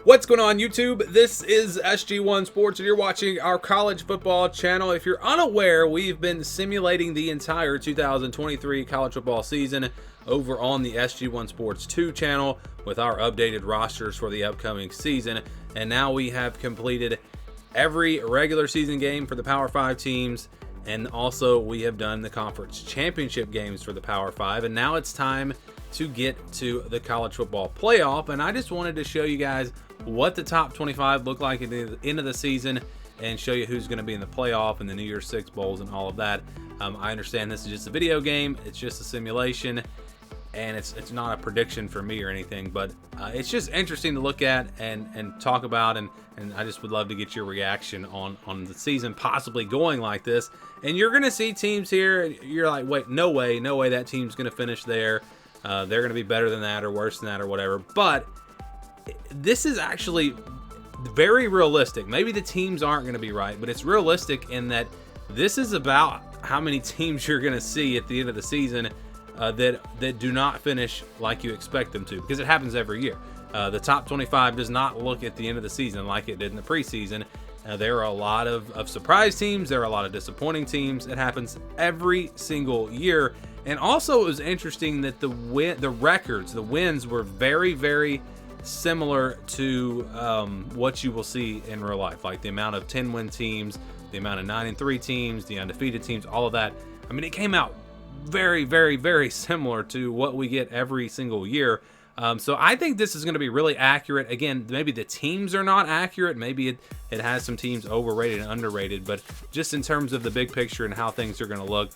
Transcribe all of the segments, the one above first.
What's going on YouTube? This is SG1 Sports and you're watching our college football channel. If you're unaware, we've been simulating the entire 2023 college football season over on the SG1 Sports 2 channel with our updated rosters for the upcoming season. And now we have completed every regular season game for the Power 5 teams, and also we have done the conference championship games for the Power 5, and now it's time to get to the college football playoff. And I just wanted to show you guys what the top 25 look like at the end of the season and show you who's going to be in the playoff and the New Year's Six Bowls and all of that. I understand this is just a video game, it's just a simulation, and it's not a prediction for me or anything, but it's just interesting to look at and talk about, and I just would love to get your reaction on the season possibly going like this. And you're going to see teams here, you're like, wait, no way that team's going to finish there. They're going to be better than that or worse than that or whatever. But this is actually very realistic. Maybe the teams aren't going to be right, but it's realistic in that this is about how many teams you're going to see at the end of the season that do not finish like you expect them to, because it happens every year. The top 25 does not look at the end of the season like it did in the preseason. There are a lot of surprise teams. There are a lot of disappointing teams. It happens every single year. And also, it was interesting that the wins were very, very similar to what you will see in real life, like the amount of 10-win teams, the amount of 9-3 teams, the undefeated teams, all of that. I mean, it came out very, very, very similar to what we get every single year. So I think this is going to be really accurate. Again, maybe the teams are not accurate. Maybe it has some teams overrated and underrated, but just in terms of the big picture and how things are going to look,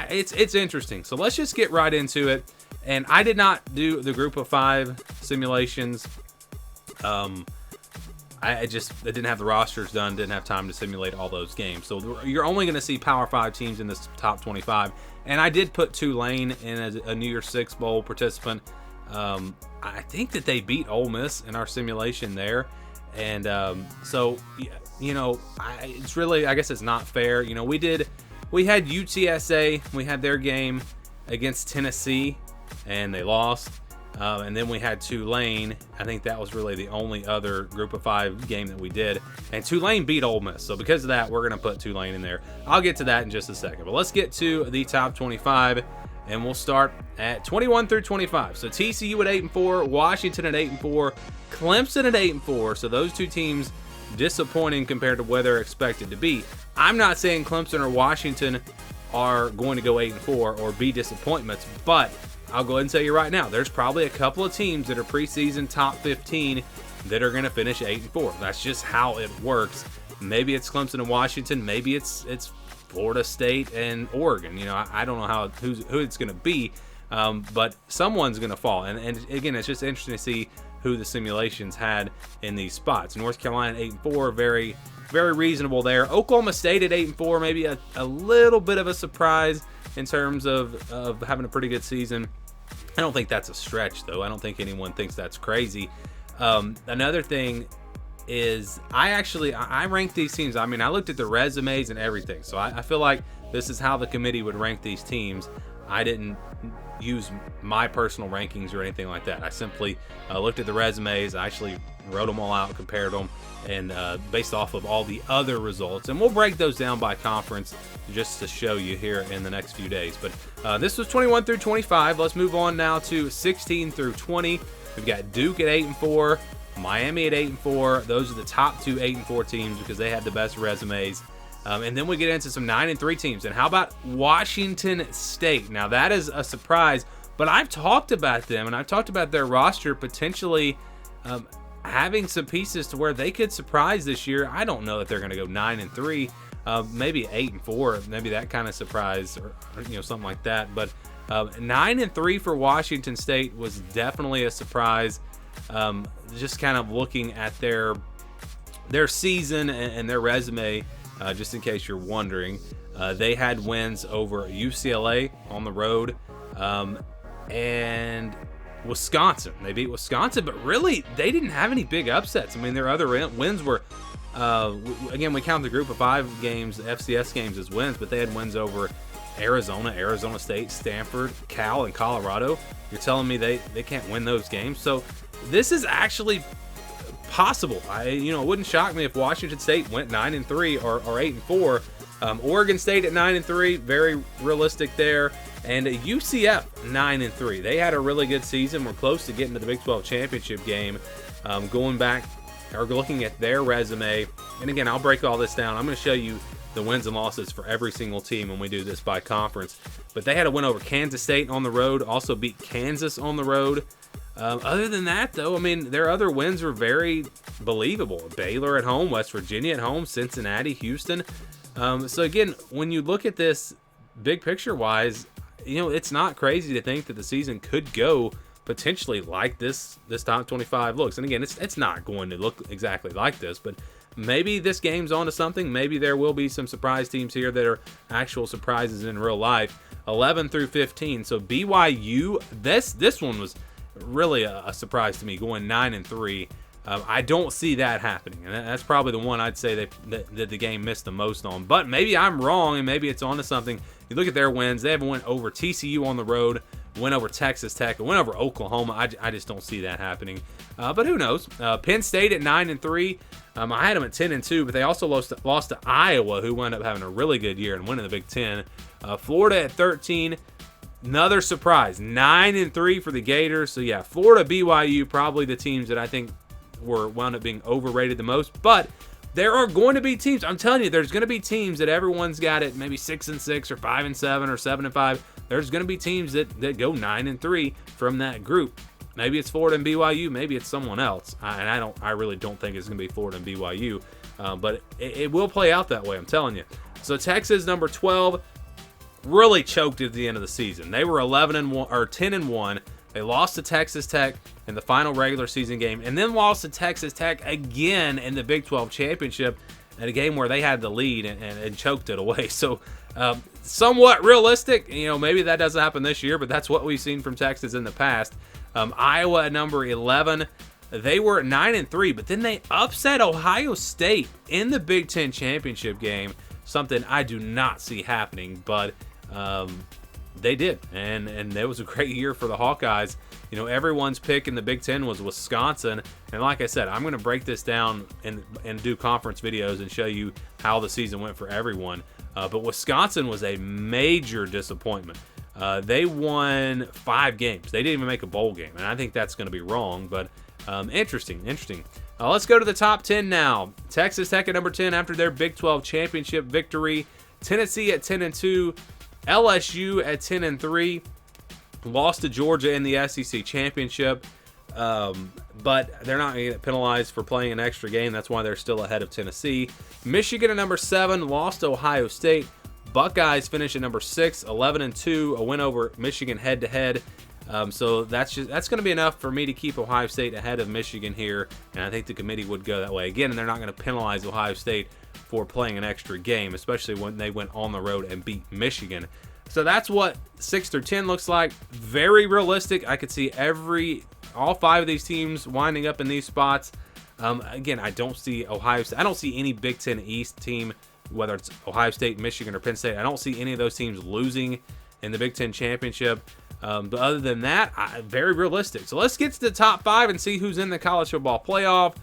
it's interesting. So let's just get right into it. And I did not do the group of 5 simulations. I didn't have the rosters done, didn't have time to simulate all those games. So you're only going to see Power 5 teams in this top 25. And I did put Tulane in as a New Year's Six Bowl participant. I think that they beat Ole Miss in our simulation there. And so, you know, it's really, I guess it's not fair. You know, we had UTSA, we had their game against Tennessee, and they lost. And then we had Tulane. I think that was really the only other group of 5 game that we did. And Tulane beat Ole Miss. So because of that, we're going to put Tulane in there. I'll get to that in just a second. But let's get to the top 25. And we'll start at 21 through 25. So TCU at 8-4, Washington at 8-4, Clemson at 8-4. So those two teams disappointing compared to where they're expected to be. I'm not saying Clemson or Washington are going to go 8-4 or be disappointments, but I'll go ahead and tell you right now, there's probably a couple of teams that are preseason top 15 that are going to finish 8-4. That's just how it works. Maybe it's Clemson and Washington. Maybe it's Florida State and Oregon. You know, I don't know who it's going to be, but someone's going to fall. And again, it's just interesting to see who the simulations had in these spots. North Carolina at 8-4, very, very reasonable there. Oklahoma State at 8-4, maybe a little bit of a surprise in terms of having a pretty good season. I don't think that's a stretch, though. I don't think anyone thinks that's crazy. Another thing is I ranked these teams. I mean, I looked at the resumes and everything, so I feel like this is how the committee would rank these teams. I didn't use my personal rankings or anything like that. I simply looked at the resumes. I actually wrote them all out, compared them, and based off of all the other results. And we'll break those down by conference just to show you here in the next few days. But this was 21 through 25. Let's move on now to 16 through 20. We've got Duke at 8-4. Miami at 8-4. Those are the top 2 8-4 teams because they had the best resumes. And then we get into some 9-3 teams. And how about Washington State? Now that is a surprise, but I've talked about them, and I've talked about their roster potentially having some pieces to where they could surprise this year. I don't know that they're going to go 9-3, maybe 8-4, maybe that kind of surprise, or something like that. But 9-3 for Washington State was definitely a surprise. Just kind of looking at their season and their resume, just in case you're wondering, they had wins over UCLA on the road, and Wisconsin. They beat Wisconsin, but really they didn't have any big upsets. I mean, their other wins were, again, we count the group of 5 games, the FCS games, as wins, but they had wins over Arizona, Arizona State, Stanford, Cal, and Colorado. You're telling me they can't win those games? So this is actually possible. It wouldn't shock me if Washington State went 9-3 or 8-4. Oregon State at 9-3, very realistic there. And UCF 9-3. They had a really good season. We're close to getting to the Big 12 championship game. Going back or looking at their resume, and again, I'll break all this down. I'm going to show you the wins and losses for every single team when we do this by conference. But they had a win over Kansas State on the road, also beat Kansas on the road. Other than that, though, their other wins were very believable. Baylor at home, West Virginia at home, Cincinnati, Houston. So again, when you look at this big picture wise, it's not crazy to think that the season could go potentially like this top 25 looks. And again, it's not going to look exactly like this, but maybe this game's onto something. Maybe there will be some surprise teams here that are actual surprises in real life. 11 through 15. So BYU, this one was really a surprise to me, going 9-3. I don't see that happening, and that's probably the one I'd say that the game missed the most on. But maybe I'm wrong, and maybe it's onto something. You look at their wins; they have a win over TCU on the road, win over Texas Tech, a win over Oklahoma. I just don't see that happening. But who knows? Penn State at 9-3. I had them at 10-2, but they also lost to Iowa, who wound up having a really good year and winning the Big Ten. Florida at 13. Another surprise, 9-3 for the Gators. So yeah, Florida, BYU, probably the teams that I think wound up being overrated the most. But there are going to be teams. I'm telling you, there's going to be teams that everyone's got at maybe 6-6 or 5-7 or 7-5. There's going to be teams that go 9-3 from that group. Maybe it's Florida and BYU. Maybe it's someone else. I really don't think it's going to be Florida and BYU. But it will play out that way. I'm telling you. So Texas, number 12. Really choked at the end of the season. They were 11-1 or 10-1. They lost to Texas Tech in the final regular season game, and then lost to Texas Tech again in the Big 12 championship in a game where they had the lead and choked it away. So somewhat realistic. Maybe that doesn't happen this year, but that's what we've seen from Texas in the past. Iowa at number 11. They were at 9-3, but then they upset Ohio State in the Big 10 championship game. Something I do not see happening, but they did, and it was a great year for the Hawkeyes. Everyone's pick in the Big Ten was Wisconsin, and like I said, I'm going to break this down and do conference videos and show you how the season went for everyone. But Wisconsin was a major disappointment. They won 5 games. They didn't even make a bowl game, and I think that's going to be wrong, but interesting. Let's go to the top 10 now. Texas Tech at number 10 after their Big 12 championship victory. Tennessee at 10-2. LSU at 10-3. Lost to Georgia in the SEC championship. But they're not going to get penalized for playing an extra game. That's why they're still ahead of Tennessee. Michigan at number 7. Lost to Ohio State. Buckeyes finish at number 6. 11-2. A win over Michigan head-to-head. So that's going to be enough for me to keep Ohio State ahead of Michigan here, and I think the committee would go that way. Again, and they're not going to penalize Ohio State for playing an extra game, especially when they went on the road and beat Michigan. So that's what 6 through 10 looks like. Very realistic. I could see all 5 of these teams winding up in these spots. Again, I don't see Ohio State. I don't see any Big Ten East team, whether it's Ohio State, Michigan, or Penn State. I don't see any of those teams losing in the Big Ten championship. But other than that, very realistic. So let's get to the top 5 and see who's in the college football playoff.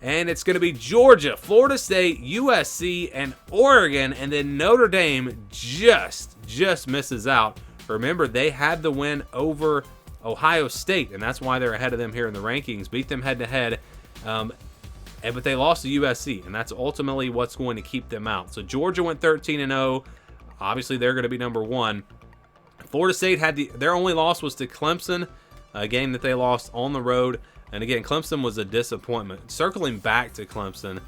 And it's going to be Georgia, Florida State, USC, and Oregon. And then Notre Dame just misses out. Remember, they had the win over Ohio State, and that's why they're ahead of them here in the rankings. Beat them head-to-head. But they lost to USC, and that's ultimately what's going to keep them out. So Georgia went 13-0. Obviously, they're going to be number 1. Florida State their only loss was to Clemson, a game that they lost on the road. And again, Clemson was a disappointment. Circling back to Clemson,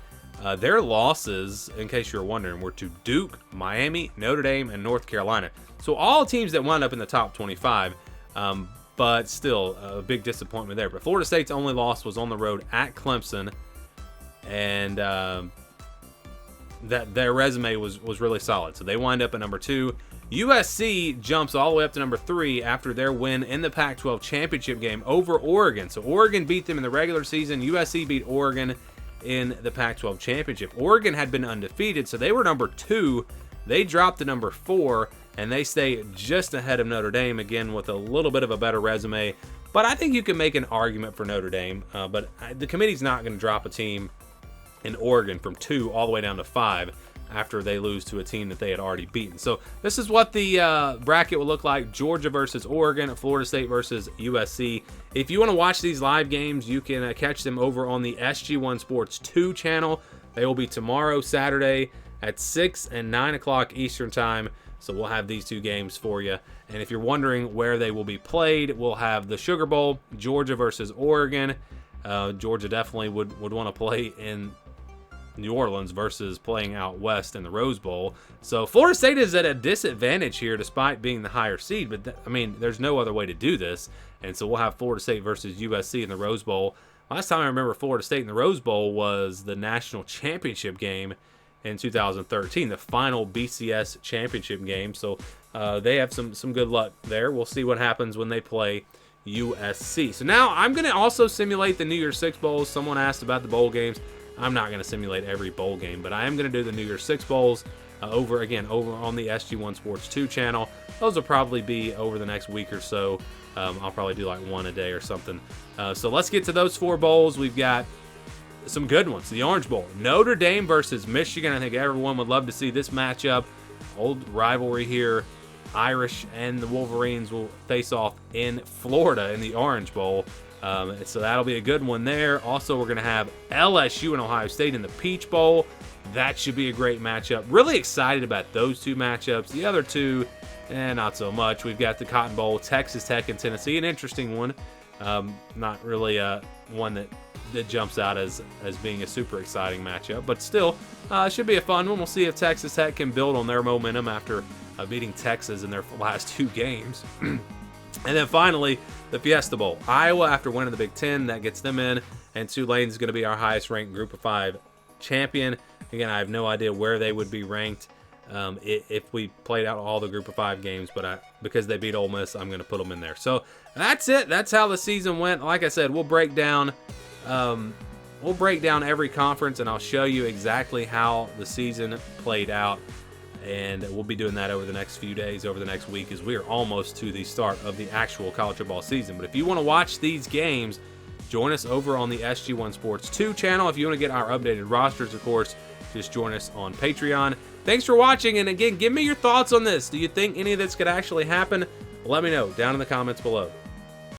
their losses, in case you're wondering, were to Duke, Miami, Notre Dame, and North Carolina. So all teams that wound up in the top 25, but still a big disappointment there. But Florida State's only loss was on the road at Clemson, and that their resume was really solid. So they wind up at number 2. USC jumps all the way up to number 3 after their win in the Pac-12 championship game over Oregon. So Oregon beat them in the regular season. USC beat Oregon in the Pac-12 championship. Oregon had been undefeated, so they were number 2. They dropped to number 4, and they stay just ahead of Notre Dame, again with a little bit of a better resume. But I think you can make an argument for Notre Dame. But the committee's not going to drop a team in Oregon from 2 all the way down to 5 after they lose to a team that they had already beaten. So this is what the bracket will look like. Georgia versus Oregon, Florida State versus USC. If you want to watch these live games, you can catch them over on the SG1 Sports 2 channel. They will be tomorrow, Saturday, at 6 and 9 o'clock Eastern Time. So we'll have these 2 games for you. And if you're wondering where they will be played, we'll have the Sugar Bowl, Georgia versus Oregon. Georgia definitely would want to play in New Orleans versus playing out west in the Rose Bowl. So Florida State is at a disadvantage here despite being the higher seed. But, I mean, there's no other way to do this. And so we'll have Florida State versus USC in the Rose Bowl. Last time I remember Florida State in the Rose Bowl was the national championship game in 2013, the final BCS championship game. So they have some good luck there. We'll see what happens when they play USC. So now I'm going to also simulate the New Year's Six Bowls. Someone asked about the bowl games. I'm not going to simulate every bowl game, but I am going to do the New Year's Six Bowls over on the SG1 Sports 2 channel. Those will probably be over the next week or so. I'll probably do like one a day or something. So let's get to those 4 bowls. We've got some good ones. The Orange Bowl, Notre Dame versus Michigan. I think everyone would love to see this matchup. Old rivalry here. Irish and the Wolverines will face off in Florida in the Orange Bowl. So that'll be a good one there. Also, we're going to have LSU and Ohio State in the Peach Bowl. That should be a great matchup. Really excited about those 2 matchups. The other 2, not so much. We've got the Cotton Bowl, Texas Tech and Tennessee. An interesting one. Not really one that jumps out as being a super exciting matchup. But still, should be a fun one. We'll see if Texas Tech can build on their momentum after beating Texas in their last 2 games. And then finally, the Fiesta Bowl. Iowa, after winning the Big Ten, that gets them in. And Tulane is going to be our highest-ranked Group of 5 champion. Again, I have no idea where they would be ranked if we played out all the Group of 5 games. But because they beat Ole Miss, I'm going to put them in there. So that's it. That's how the season went. Like I said, we'll break down every conference, and I'll show you exactly how the season played out. And we'll be doing that over the next few days, over the next week, as we are almost to the start of the actual college football season. But if you want to watch these games, join us over on the SG1 Sports 2 channel. If you want to get our updated rosters, of course, just join us on Patreon. Thanks for watching, and again, give me your thoughts on this. Do you think any of this could actually happen? Let me know down in the comments below.